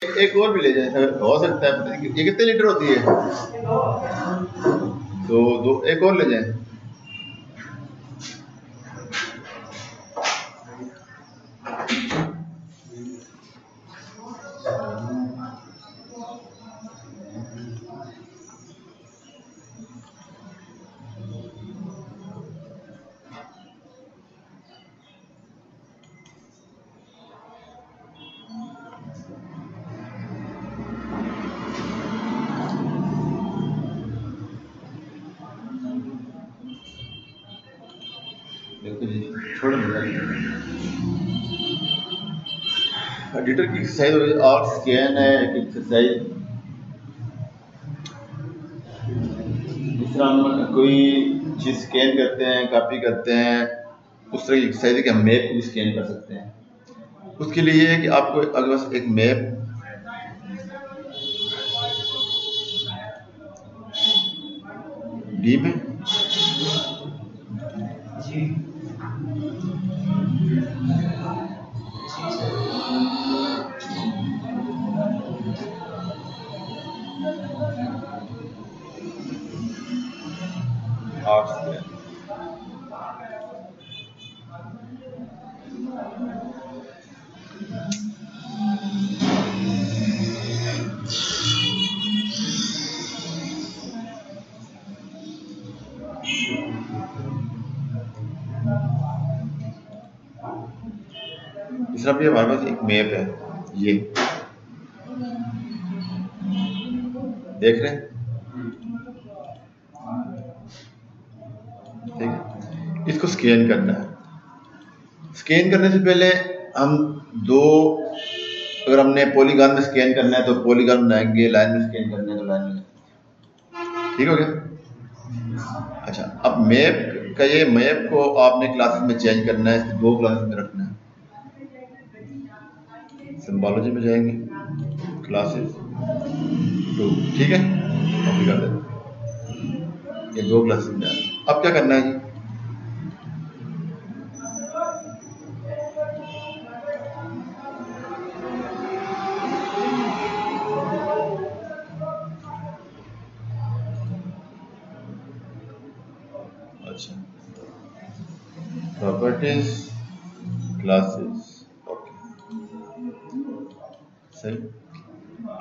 एक और भी ले जाए, हो सकता है। ये कितने लीटर होती है? दो, एक और ले जाए। छोड़ एडिटर की एक्सरसाइज हो गई और स्कैन है एक एक्सरसाइज। जिस तरह हम कोई चीज़ स्कैन करते हैं, कॉपी करते हैं, उस तरह की एक्सरसाइज है कि हम मैप को भी स्कैन कर सकते हैं। उसके लिए ये है कि आपको अगर बस एक मैप डी में आर्ट्स इस तरह भी हमारे पास एक मैप है, ये देख रहे हैं, ठीक है। इसको स्कैन करना है। स्कैन करने से पहले हम दो, अगर हमने पॉलीगॉन में स्कैन करना है तो पॉलीगॉन बनाएंगे, लाइन में स्कैन करना है तो लाइन में। ठीक हो गया। अच्छा, अब मैप का ये मैप को आपने क्लासेस में चेंज करना है, इसको 2 क्लासेस में रखना है। सिंबोलॉजी में जाएंगे, क्लासेस 2, ठीक है, कॉपी कर देते। ये 2 क्लासेस में जाना। अब क्या करना है जी, अच्छा, प्रॉपर्टीज क्लासेस, ओके, सही।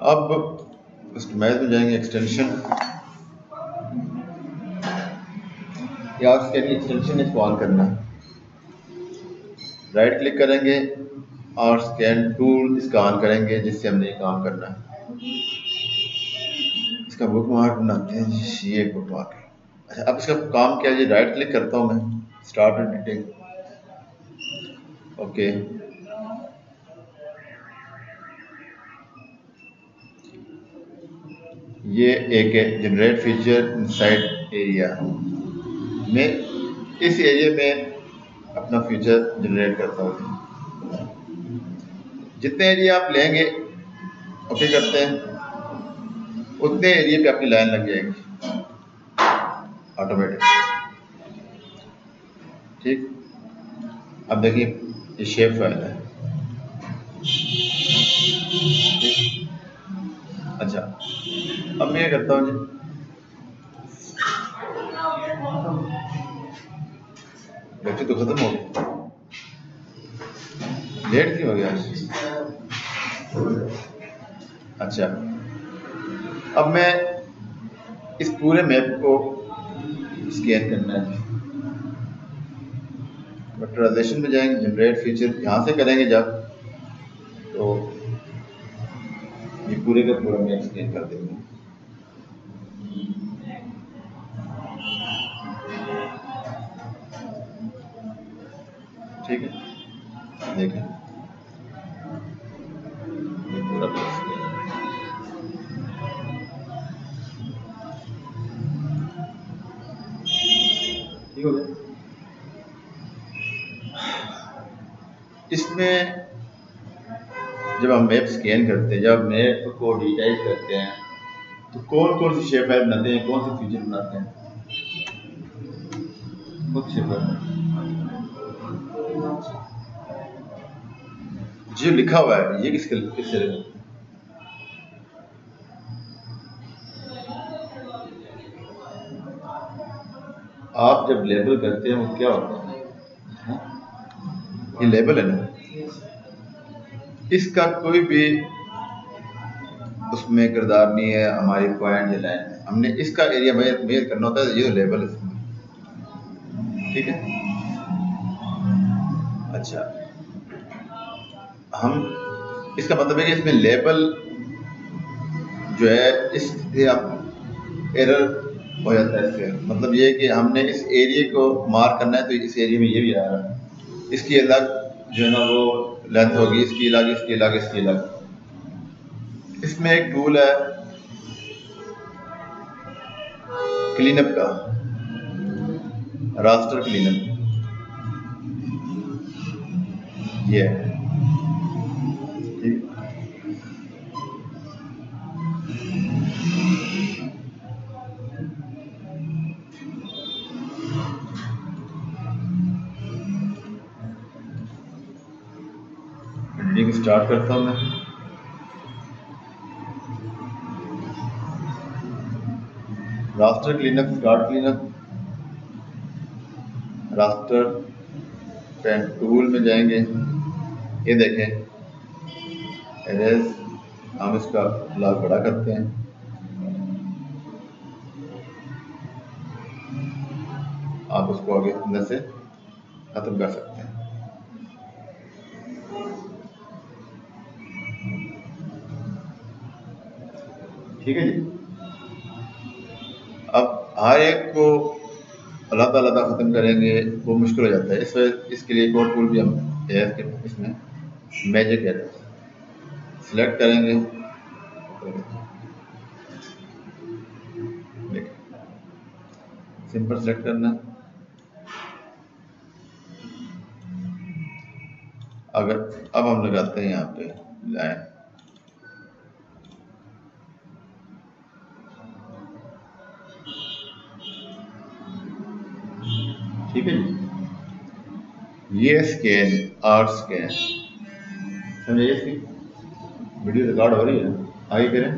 अब कस्टमाइज में जाएंगे, एक्सटेंशन, या उसके लिए एक्सटेंशन इसको ऑन करना है। राइट क्लिक करेंगे और स्कैन टूल इसका ऑन करेंगे, जिससे हमने ये काम करना है। इसका बुक मार्क बनाते हैं, ये बुक मार्क। अच्छा, अब इसका काम क्या है जी, राइट क्लिक करता हूँ मैं, स्टार्ट एडिटिंग, ओके, ये एक है जनरेट फीचर इनसाइड एरिया। मैं इस एरिया में अपना फीचर जनरेट करता हूँ। जितने एरिया आप लेंगे, ओके करते हैं, उतने एरिया पे आपकी लाइन लग जाएगी ऑटोमेटिक। ठीक, अब देखिए ये शेप फाइल है। ठीक, अच्छा, अब मैं क्या करता हूँ जी, लेक्चर तो खत्म हो गया, लेट क्यों हो गया? अच्छा, अब मैं इस पूरे मैप को स्कैन करना है। वेक्टराइजेशन में जाएंगे, जनरेट फीचर यहाँ से करेंगे जब, तो ये पूरे का पूरा मैप स्कैन कर देंगे। ठीक है, देखें ये पूरा ठीक हो गया। इसमें जब हम मैप स्कैन करते हैं, जब मैप को डिजिटाइज करते हैं, तो कौन कौन सी शेप फाइल बनाते हैं, कौन से फीचर बनाते हैं, कौन से जो लिखा हुआ है ये किससे लिखा है? आप जब लेबल करते हैं वो क्या होता है? ये लेबल है ना, इसका कोई भी उसमें किरदार नहीं है हमारी पॉइंट या लाइन में। हमने इसका एरिया मेजर करना होता है, ये तो लेबल है इसमें, ठीक है। अच्छा, हम इसका मतलब है कि इसमें लेबल जो है इससे आप एरर हो जाता है। इससे मतलब ये है कि हमने इस एरिया को मार्क करना है, तो इस एरिया में ये भी आ रहा है, इसकी अलग जो है ना वो लेंथ होगी, इसकी अलग, इसकी अलग, इसकी अलग। इसमें एक टूल है क्लीनअप का, रास्टर क्लीनअप, ये है, ठीक। एडिटिंग स्टार्ट करता हूँ मैं। Raster cleanup, start cleanup, raster pen tool में जाएंगे, ये देखें एरेज, हम इसका ब्लॉक बड़ा करते हैं, आप उसको आगे अंदर से खत्म कर सकते हैं, ठीक है जी। अब हर एक को अलग अलग ख़त्म करेंगे वो मुश्किल हो जाता है, इस वजह इसके लिए एक और टूल भी हम है इसमें, मैजिक एरेज, सिलेक्ट करेंगे, सिंपल सेलेक्ट करना। अगर अब हम लगाते हैं यहाँ पे लाइन, ठीक है जी। ये स्कैन, आर्ट स्कैन, समझे? इसकी वीडियो रिकॉर्ड हो रही है, आगे करें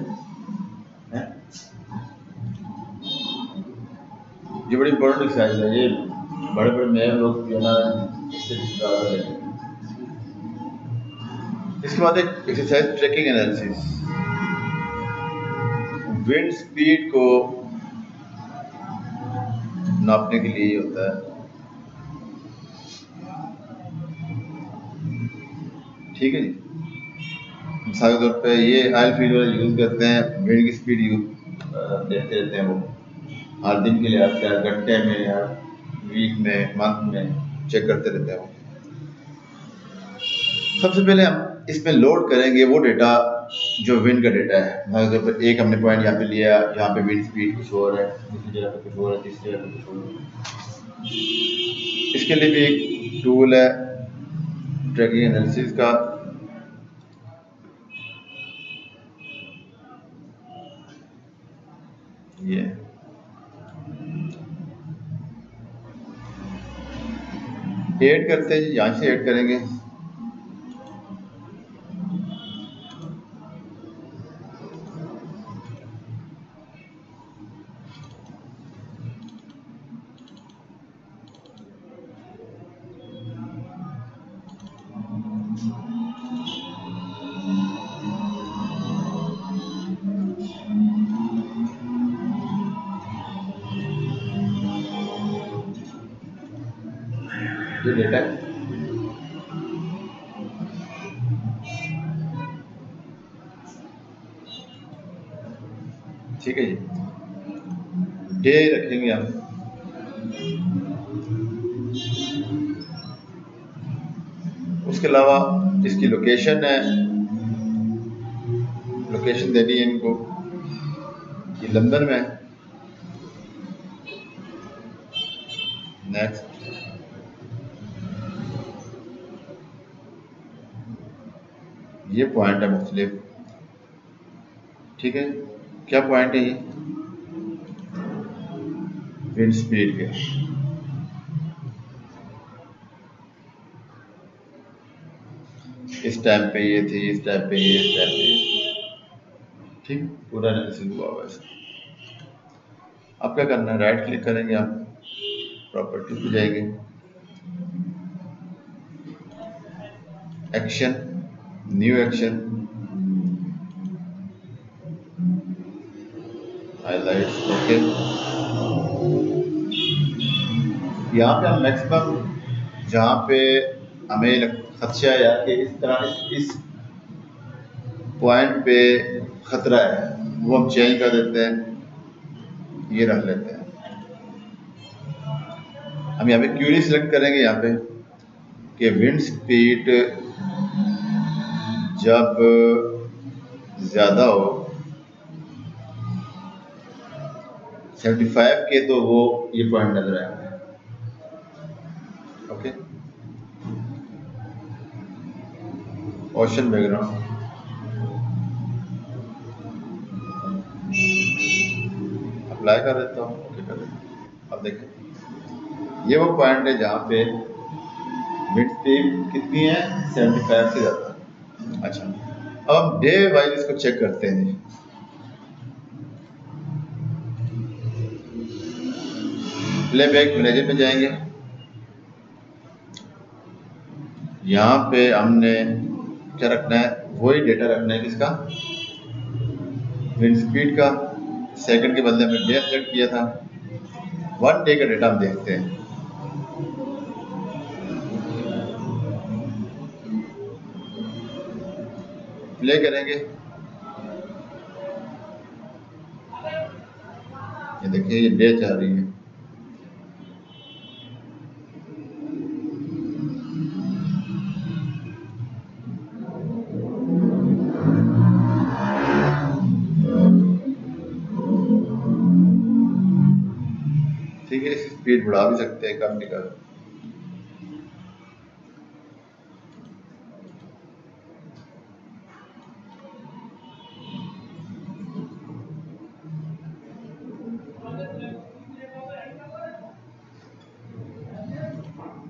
है? ये बड़ी इंपॉर्टेंट एक्सरसाइज है, ये बड़े बड़े नए लोग जो है ना इससे ज़्यादा लेते हैं। इसके बाद एक exercise tracking analysis, wind speed को नापने के लिए होता है, ठीक है जी। मिसाल के तौर पे ये ऑयल फील्ड वाले यूज़ करते हैं, विंड की स्पीड देखते रहते हैं वो हर दिन के लिए, हर घंटे में या वीक में, मंथ में चेक करते रहते हैं वो। सबसे पहले हम इसमें लोड करेंगे वो डेटा जो विंड का डेटा है। एक हमने पॉइंट यहाँ पे लिया, यहाँ पे विंड स्पीड कुछ और है, दूसरी जगह पे कुछ और है, तीसरी जगह पे कुछ और है। इसके लिए भी एक टूल है ट्रैकिंग एनालिसिस का, ये ऐड करते हैं, यहाँ से ऐड करेंगे, ये डेटा है, ठीक है जी। डे रखेंगे हम, उसके अलावा इसकी लोकेशन है, लोकेशन दे दी इनको, ये लंदन में है। नेक्स्ट, ये पॉइंट है मुख्तलिफ, ठीक है। क्या पॉइंट है ये? विंड स्पीड के, इस टाइम पे ये थी, इस टाइम पे ये, इस टाइम पे ये, ठीक, पूरा एनालिसिस हुआ हुआ है। अब क्या करना है, राइट क्लिक करेंगे आप, प्रॉपर्टीज पे जाएंगे, action, new action, highlights, okay. यहाँ पे हम मैक्सिमम जहाँ पे हमें खदशा है कि इस तरह इस पॉइंट पे खतरा है वो हम चेंज कर देते हैं, ये रख लेते हैं। हम यहाँ पे क्यूरी सिलेक्ट करेंगे यहाँ पे कि विंड स्पीड जब ज़्यादा हो 75 के तो वो ये पॉइंट नजर आएगा, ओके। ओशन बैकग्राउंड अप्लाई कर देता हूँ, ओके कर देता हूँ। अब देखें ये वो पॉइंट है जहाँ पे विंड स्पीड कितनी है 75 से ज़्यादा। अच्छा, अब हम डे वाइज इसको चेक करते हैं। प्लेबैक मैनेजर में जाएंगे, यहाँ पे हमने क्या रखना है, वही डेटा रखना है किसका, विंड स्पीड का। सेकंड के बदले में डे सेलेक्ट किया था, 1 डे का डेटा हम देखते हैं। प्ले करेंगे, ये देखिए ये डे चल रही है। ठीक है, इस स्पीड बढ़ा भी सकते हैं, कम भी कर।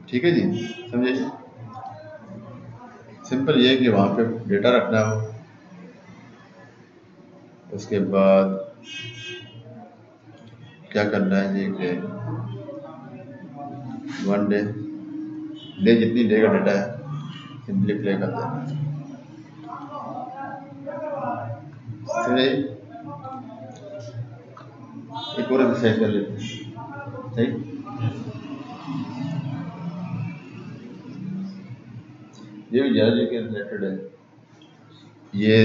ठीक है जी, समझे जी। सिंपल ये है कि वहाँ पे डेटा रखना हो, उसके बाद क्या करना है जी कि 1 डे जितनी डे का डेटा है सिंपली प्ले कर देना। समझे, एक और एक्सरसाइज कर लेते हैं, सही। ये भी जियोलॉजी के रिलेटेड है। ये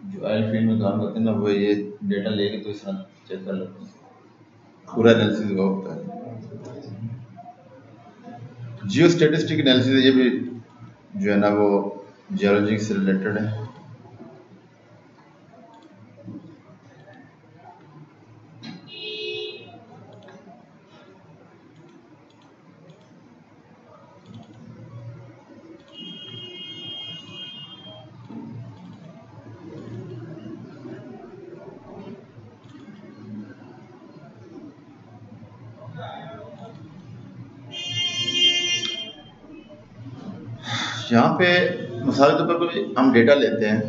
जो ऑयल फील्ड में काम करते हैं ना, वो ये डेटा लेके तो इस तरह चेक कर लेते हैं, पूरा एनालिसिस वो होता है। जियो स्टेटिस्टिक एनालिसिस ये भी जो है ना वो जियोलॉजी से रिलेटेड है। यहाँ पे मिसाल के तौर पर कोई हम डेटा लेते हैं,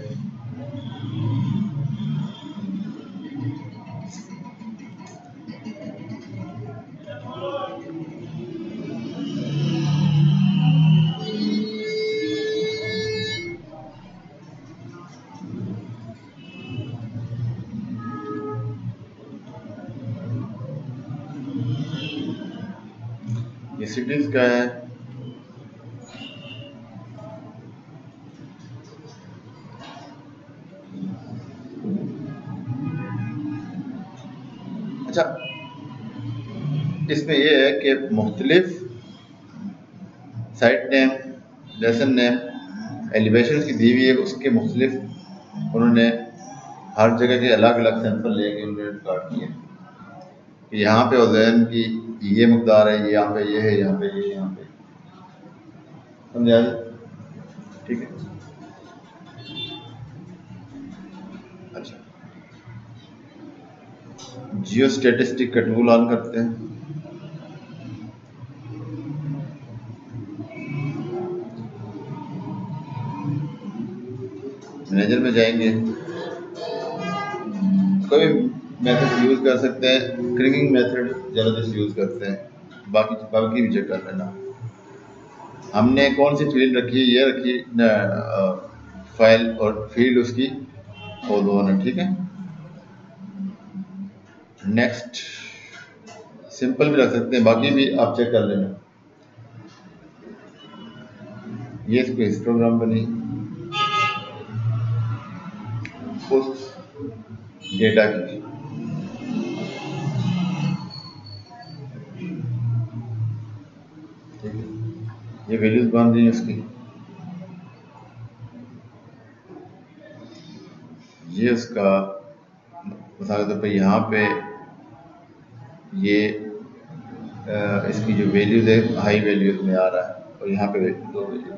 ये सिटीज का है, अच्छा इसमें यह है कि मुख्तलिफ site name, lesson name, elevation की दी हुई है, उसके मुख्तलिफ उन्होंने हर जगह के अलग अलग सैंपल लेके उन्होंने रिकॉर्ड किए कि यहाँ पे ओज़ोन की ये मकदार है, ये यहाँ पे ये है, यहाँ पे ये, यहाँ पे। समझा? ठीक है। अच्छा, जियो स्टेटिस्टिक का टूल ऑन करते हैं। मैनेजर में जाएंगे, कोई मेथड यूज़ कर सकते हैं, क्रिंगिंग मेथड ज़बरदस्त यूज़ करते हैं, बाकी भी चेक कर लेना। हमने कौन सी फील्ड रखी है, ये रखी फाइल और फील्ड उसकी O2 है, ठीक है। नेक्स्ट सिंपल भी रख सकते हैं, बाकी भी आप चेक कर लेना। ये इसको हिस्टोग्राम बनी उस डेटा की, ठीक है। ये वैल्यूज बन रही है उसकी, ये उसका मिसाल के तौर पर यहाँ पे ये इसकी जो वैल्यूज है हाई वैल्यूज में आ रहा है, और यहाँ पे दो वैल्यू,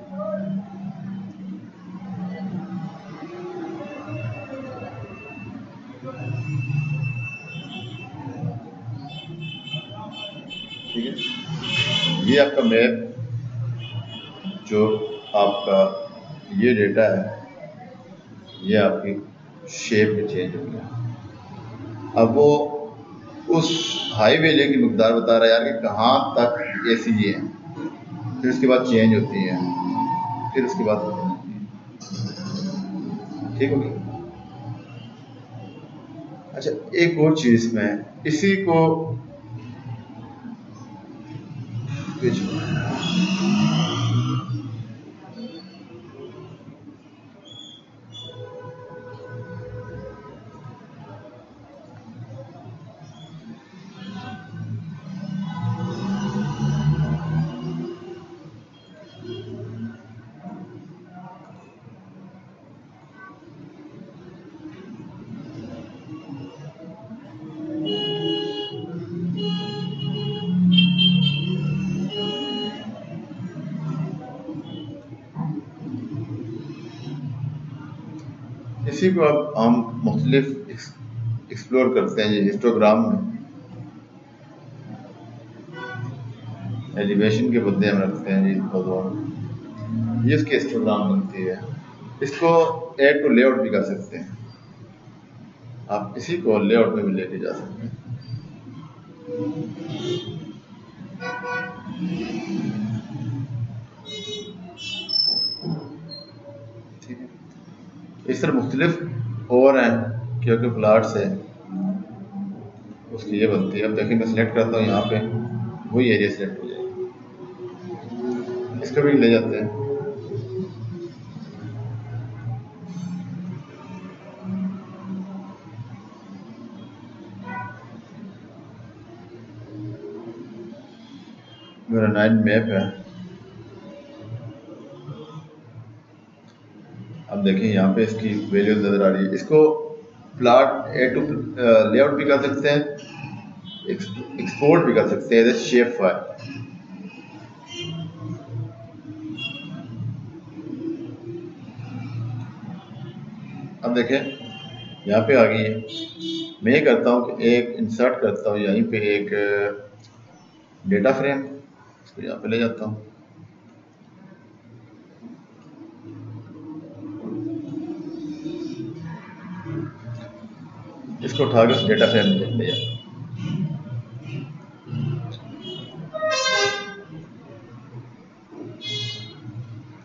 ठीक है। ये आपका मैप जो आपका ये डेटा है, ये आपकी शेप में चेंज हो गया। अब वो उस हाई वैल्यू की मकदार बता रहा है यार कि कहाँ तक ऐसी ये है, फिर उसके बाद चेंज होती है, फिर उसके बाद खत्म होती है, ठीक हो गया। अच्छा, एक और चीज़ में इसी को इसी को अब हम मुख्तलिफ एक्सप्लोर करते हैं। हिस्टोग्राम में एलिवेशन के बदले हम रखते हैं जी, ये इसकी हिस्टोग्राम बनती है। इसको ऐड टू लेआउट भी कर सकते हैं, आप इसी को लेआउट में भी लेके जा सकते हैं। ठीक है, इस तरह मुख्तलिफ और हैं, क्योंकि प्लाट्स है उसकी ये बनती है। अब देखिए मैं सिलेक्ट करता हूँ, यहाँ पे वही एरिया सिलेक्ट हो जाएगा, इसको भी ले जाते हैं। मेरा 9 मैप है। अब देखें यहाँ पे इसकी वैल्यू नज़र आ रही है। इसको प्लाट ऐड टू लेआउट भी कर सकते हैं, एक्सपोर्ट भी कर सकते हैं एज ए शेप फाइल। अब देखें यहाँ पे आ गई है। मैं ये करता हूँ कि एक इंसर्ट करता हूँ यहीं पे एक डेटा फ्रेम, इसको यहाँ पे ले जाता हूँ। इसको उठा के उस डेटा फ्रेम में ले जाता हूँ।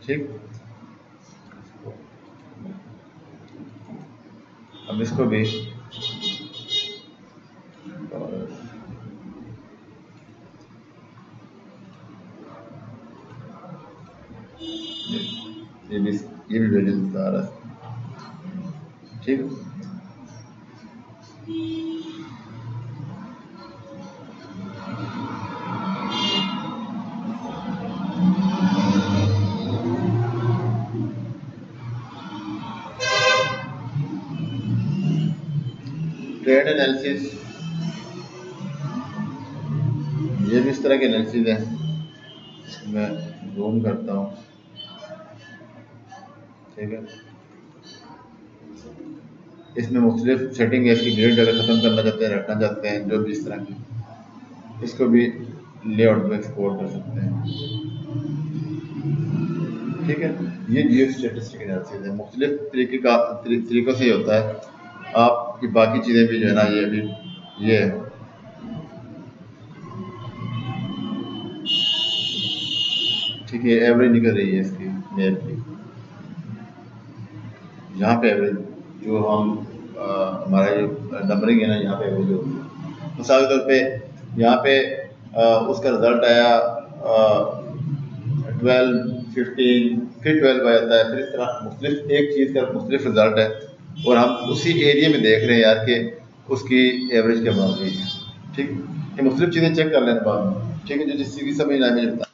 ठीक, अब इसको भी ये भी वैल्यू बता रहा है। ठीक, ट्रेड एनालिसिस, ये भी इस तरह के एनालिसिस है। मैं जूम करता हूँ, ठीक है। इसमें मुख्तलिफ सेटिंग है, इसकी ग्रेड अगर ख़त्म करना चाहते हैं, रखना चाहते हैं, जो भी इस तरह की, इसको भी लेआउट में एक्सपोर्ट कर सकते हैं। ठीक है, ये जियो स्टैटिस्टिक एनालिसिस है। मुख्तलिफ तरीकों से होता है। आपकी बाकी चीज़ें भी जो है ना ये अभी ये है। ठीक है, एवरेज निकल रही है इसकी मैप की। यहाँ पे एवरेज जो हम हमारा जो नंबरिंग है ना, यहाँ पे एवरेज होगी। मिसाल के तौर पे यहाँ पे उसका रिजल्ट आया 12, 15, फिर 12 आ जाता है, फिर इस तरह मुख्तलिफ एक चीज़ का मुख्तलिफ रिजल्ट है और हम उसी एरिया में देख रहे हैं यार कि उसकी एवरेज क्या बन रही है। ठीक, ये मुख्तलिफ चीज़ें चेक कर लेना बाद में। ठीक है, जो जिस चीज़ की समझ ना मुझे बता।